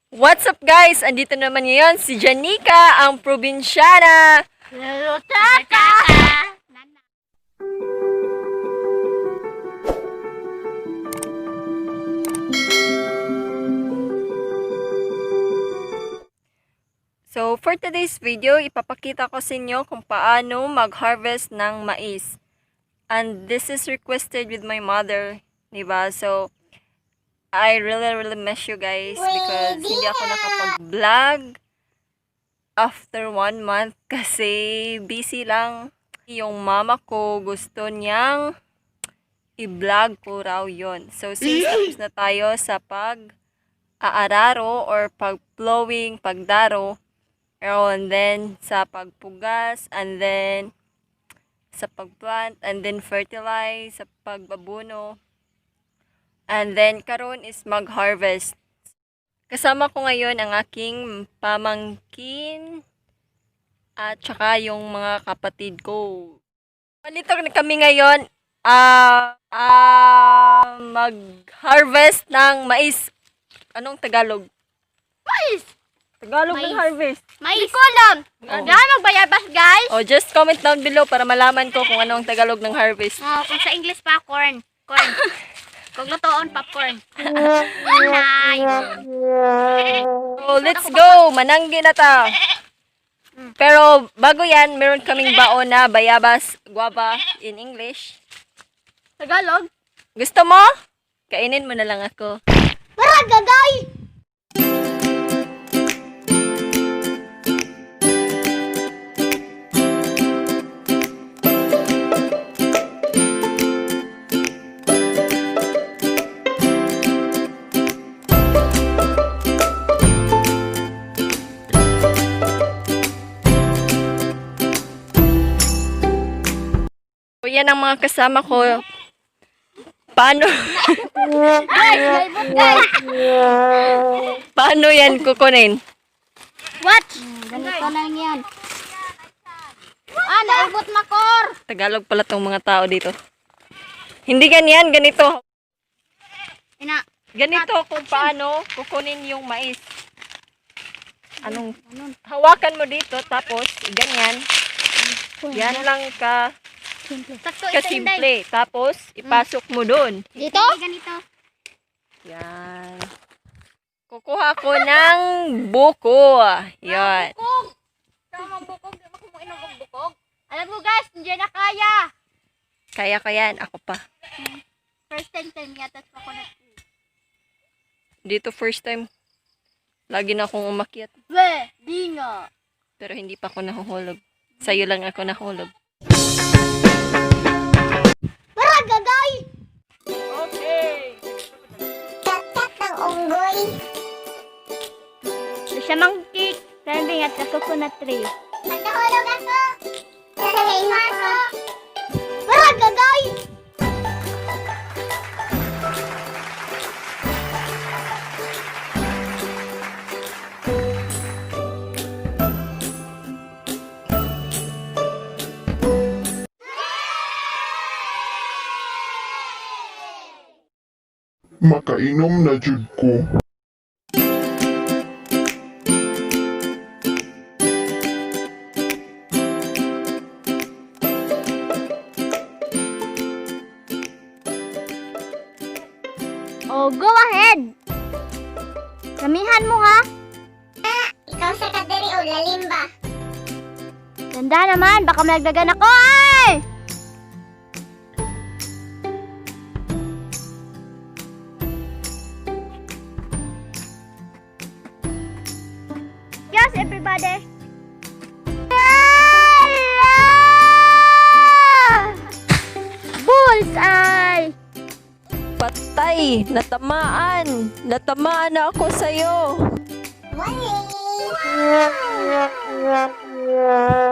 What's up guys? Andito naman ngayon si Janeca, ang probinsyana. So for today's video, ipapakita ko sa inyo kung paano mag-harvest ng mais. And this is requested with my mother, diba? So I really miss you guys because hindi ako nakapag-vlog after 1 month kasi busy lang. Yung mama ko gusto niyang i-vlog ko raw yun. So since tapos na tayo sa pag-aararo or pag-plowing, pagdaro, and then sa pagpugas, and then sa pagplant, and then fertilize, sa pagbabuno. And then, karon is mag-harvest. Kasama ko ngayon ang aking pamangkin at saka yung mga kapatid ko. Nandito kami ngayon mag-harvest ng mais. Anong Tagalog? Mais! Tagalog ng harvest. Mais! Hindi ko alam. Dahil magbayabas, guys. Oh, just comment down below para malaman ko kung anong Tagalog ng harvest. Oh, kung sa English pa, corn. Corn. Kung lutoon, popcorn. So, let's go! Mananggi na ta! Pero, bago yan, meron kaming baon na bayabas, guava in English. Tagalog? Gusto mo? Kainin mo na lang ako. Para gagay! So, yan ang mga kasama ko. Paano? Guys! Paano yan kukunin? What? Ganito lang yan. Naibot makor! Tagalog pala tong mga tao dito. Hindi ganyan, ganito. Ganito kung paano kukunin yung mais. Anong? Hawakan mo dito, tapos ganyan. Yan lang kasimple. Tapos, ipasok mo dun. Dito? Ganito. Yan. Kukuha ko ng buko. Yan. Bukog! Tama bukog. Di ba kumuin ng bukog? Alam mo guys, hindi na kaya. Kaya ko yan. Ako pa. First time yata sa ako na. Dito first time. Lagi na akong umakyat. Di nga. Pero hindi pa ako nahuhulog. Sa'yo lang ako nahulog. Para gagay! Okay! Tatak ng unggoy. Siya mang cake. Sabi nga sa coconut tree. Nagkahulog ako. Nagkahulog ako. Para gagay! Makainom na jud ko. Oh, go ahead. Samihan mo ha. Ikaw sa kadiri o lalim ba? Ganda naman, baka malagdagan ako ay! Yes, everybody. Bullseye! Patay! Natamaan! Natamaan na ako sa'yo!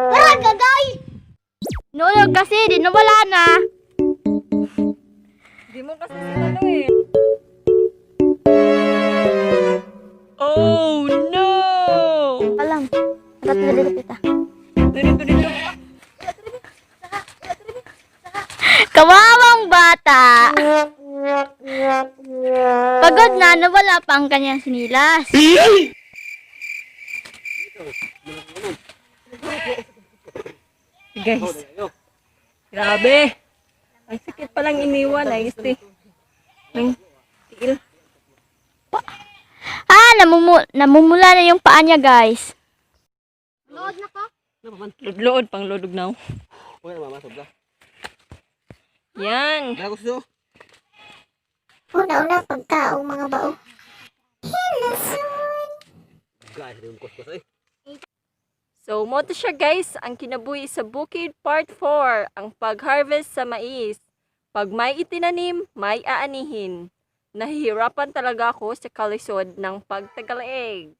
Para gagay! Nulog kasi, di nawala na. Di mo kasi sinalo eh. Oh no! Alam, ba't dito kita? Dito. Kawawang bata! Pagod na, nawala wala pa ang kanyang sinilas. Guys, grabe. Ang sakit palang iniwan. Ayos eh. Ang tiil. Namumula na yung paa niya, guys. Lood na ko? Lood pang lodog now. Yan. Una-una pagkaong mga bao. So, mo to siya guys, ang kinabuhi sa Bukid Part 4, ang pag-harvest sa mais. Pag may itinanim, may aanihin. Nahihirapan talaga ako sa kalisod ng pagtagalaig.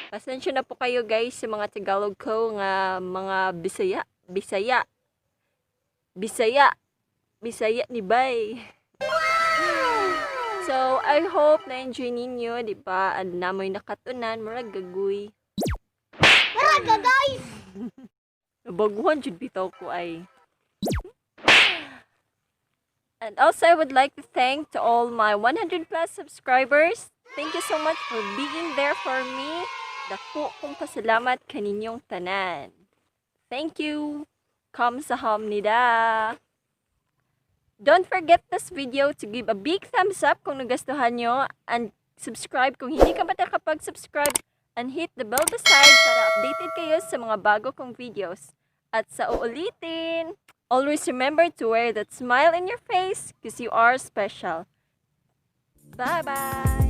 Pasensya na po kayo guys sa mga Tagalog ko nga mga Bisaya ni Bay. So, I hope na-enjoy ninyo, di ba? Ang namoy nakatunan, marag gagoy. Tara, guys! Nabaguhan jud bitaw ko ay. And also, I would like to thank to all my 100 plus subscribers. Thank you so much for being there for me. Dako kong pasalamat kaninyong tanan. Thank you. Kamsahamnida. Don't forget this video to give a big thumbs up kung nagustuhan nyo and subscribe kung hindi ka pa nakapag-subscribe and hit the bell beside para updated kayo sa mga bago kong videos. At sa uulitin, always remember to wear that smile in your face because you are special. Bye-bye!